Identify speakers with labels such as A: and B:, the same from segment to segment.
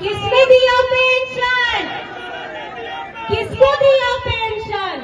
A: किसने दिया पेंशन? किसको दिया पेंशन?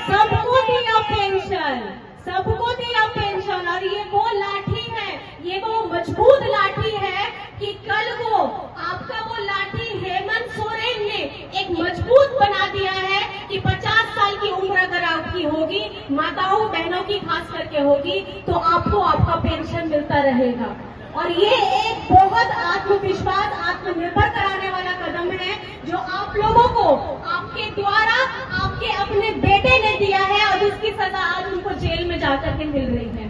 A: सबको दिया पेंशन, सबको दिया पेंशन। और ये वो लाठी है, ये वो मजबूत लाठी है कि कल को आपका वो लाठी हेमंत सोरेन ने एक मजबूत बना दिया है कि 50 साल की उम्र अगर आपकी होगी, माताओं बहनों की खास करके होगी, तो आपको आपका पेंशन मिलता रहेगा। और ये एक बहुत आत्मविश्वास, आत्मनिर्भर कराने वाला कदम है जो आप लोगों को आपके द्वारा आपके अपने बेटे ने दिया है और जिसकी सजा आज उनको जेल में जाकर के मिल रही है।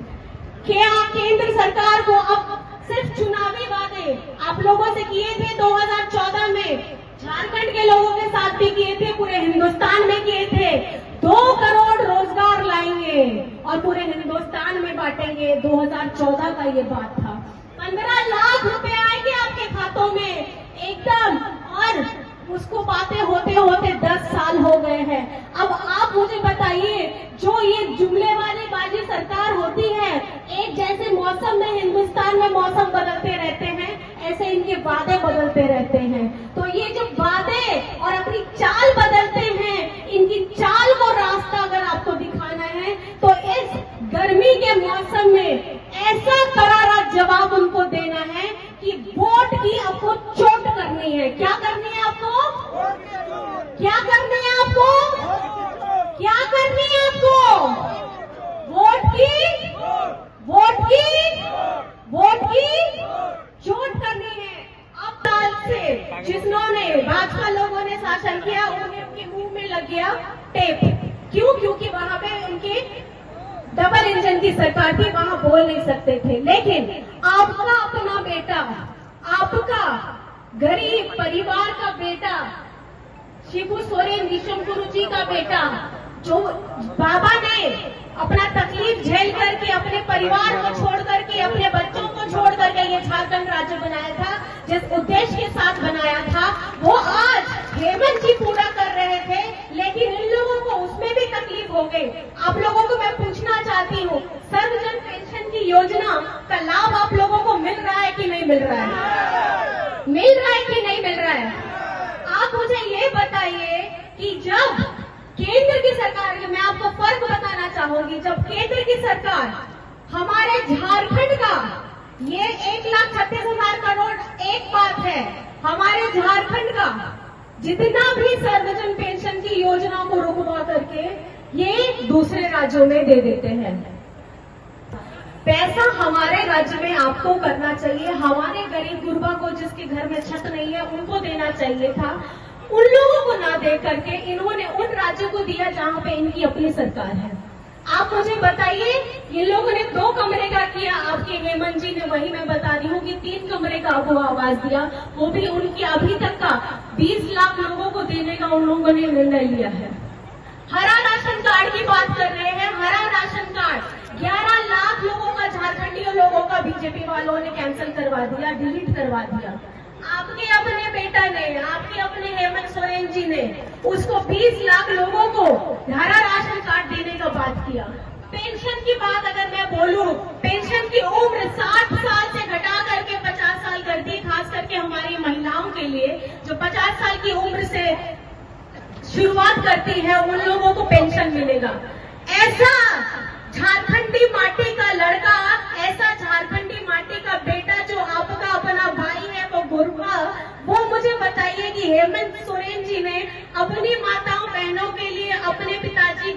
A: क्या केंद्र सरकार को अब सिर्फ चुनावी वादे आप लोगों से किए थे 2014 में, झारखंड के लोगों के साथ भी किए थे, पूरे हिंदुस्तान में किए थे। 2 करोड़ रोजगार लाएंगे और पूरे हिंदुस्तान में बांटेंगे, 2014 का ये बात था। 15 लाख रुपए आएंगे आपके खातों में एकदम, और उसको बातें होते होते 10 साल हो गए हैं। अब आप मुझे बताइए, जो ये जुमले वाली बाजी सरकार होती है, एक जैसे मौसम में हिंदुस्तान में मौसम बदलते रहते हैं, ऐसे इनके वादे बदलते रहते हैं। तो ये जो वादे और अपनी चाल बदलते हैं, इनकी चाल को रास्ता अगर आपको दिखाना है तो इस गर्मी के मौसम में ऐसा करारा जवाब उनको देना है कि वोट की आपको चोट करनी है। क्या करनी है आपको? क्या करनी है आपको? क्या करनी है आपको? वोट की, वोट की, वोट की चोट करनी है। अब साल से जिन्होंने भाजपा लोगों ने शासन किया, उनके मुंह में लग गया टेप। क्यों? क्योंकि वहां पे उनकी डबल इंजन की सरकार थी, वहां बोल नहीं सकते थे। लेकिन आपका अपना बेटा, आपका गरीब परिवार का बेटा शिबू सोरेन, विषम गुरु जी का बेटा, जो बाबा ने अपना तकलीफ झेल करके, अपने परिवार को छोड़ करके, अपने बच्चों को छोड़ करके ये झारखंड राज्य बनाया था, जिस उद्देश्य के साथ बनाया था, वो आज हेमंत जी पूरा कर रहे थे। लेकिन इन लोगों को उसमें भी तकलीफ हो गई। आप लोगों को मैं पूछना चाहती हूँ, सर्वजन पेंशन की योजना का लाभ आप लोगों को मिल रहा है कि नहीं मिल रहा है? मिल रहा है कि नहीं मिल रहा है? आप मुझे ये बताइए कि जब केंद्र की सरकार, मैं आपको फर्क बताना चाहूंगी, जब केंद्र की सरकार हमारे झारखंड का, ये 1,36,000 करोड़ एक बात है, हमारे झारखंड का जितना भी सर्वजन पेंशन की योजना को रुकवा करके ये दूसरे राज्यों में दे देते हैं। पैसा हमारे राज्य में आपको करना चाहिए, हमारे गरीब गुरबा को जिसके घर में छत नहीं है उनको देना चाहिए था। उन लोगों को ना दे करके इन्होंने उन राज्यों को दिया जहां पे इनकी अपनी सरकार है। आप मुझे बताइए, इन लोगों ने 2 कमरे का किया, आपके हेमंत जी ने, वही मैं बता रही हूँ कि 3 कमरे का आपको आवाज दिया, वो भी उनकी अभी तक का 20 लाख लोगों को देने का उन लोगों ने निर्णय लिया है। हरा राशन कार्ड की बात कर रहे हैं, हरा राशन कार्ड 11 लाख लोगों का, झारखंडी लोगों का बीजेपी वालों ने कैंसिल करवा दिया, डिलीट करवा दिया। आपके अपने बेटा ने, आपके अपने हेमंत सोरेन जी ने उसको 20 लाख लोगों को हरा राशन कार्ड देने का बात किया। पेंशन की बात अगर मैं बोलूं, पेंशन की उम्र 60 साल से घटा करके 50 साल कर दी, खास करके हमारी महिलाओं के लिए जो 50 साल की उम्र से शुरुआत करती है, उन लोगों को पेंशन मिलेगा। ऐसा झारखंडी माटी का लड़का, ऐसा झारखंडी माटी का बेटा जो आपका अपना भाई है, वो गुरबा, वो मुझे बताइए कि हेमंत सोरेन जी ने अपनी माताओं बहनों के लिए, अपने पिताजी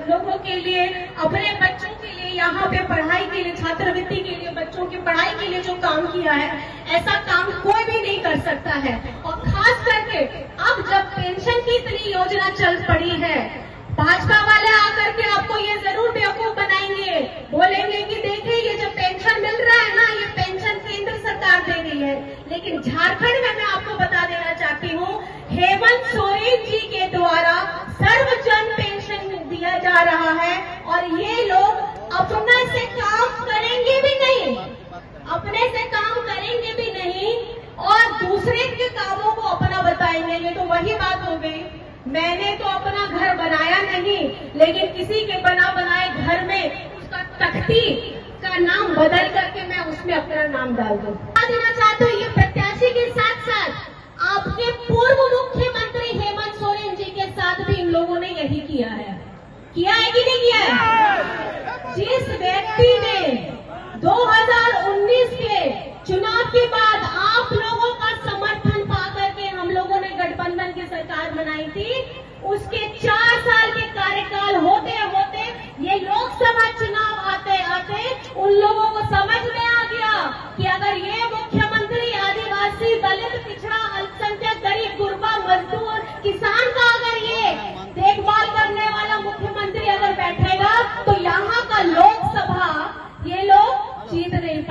A: लोगों के लिए, अपने बच्चों के लिए, यहाँ पे पढ़ाई के लिए, छात्रवृत्ति के लिए, बच्चों की पढ़ाई के लिए जो काम किया है, ऐसा काम कोई भी नहीं कर सकता है। और खास करके अब जब पेंशन की इतनी योजना चल पड़ी है, भाजपा वाले आकर के आपको ये जरूर बेवकूफ बनाएंगे, बोलेंगे कि देखिए ये जो पेंशन मिल रहा है ना, ये पेंशन केंद्र सरकार दे रही है। लेकिन झारखंड में मैं आपको बता देना चाहती हूँ, हेमंत सोरेन जी के द्वारा सर्वजन पेंशन दिया जा रहा है और ये लोग अपने से काम करेंगे भी नहीं, अपने से काम करेंगे भी नहीं और दूसरे के कामों को अपना बताएंगे। ये तो वही बात हो गई, मैंने तो अपना घर बनाया नहीं, लेकिन किसी के बना बनाए घर में उसका तख्ती का नाम बदल करके मैं उसमें अपना नाम डाल दूं। देना चाहता हूँ, ये प्रत्याशी के साथ साथ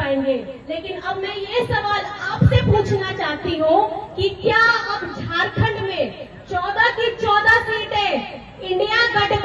A: पाएंगे। लेकिन अब मैं ये सवाल आपसे पूछना चाहती हूँ कि क्या अब झारखंड में 14 की 14 सीटें इंडिया गठबंधन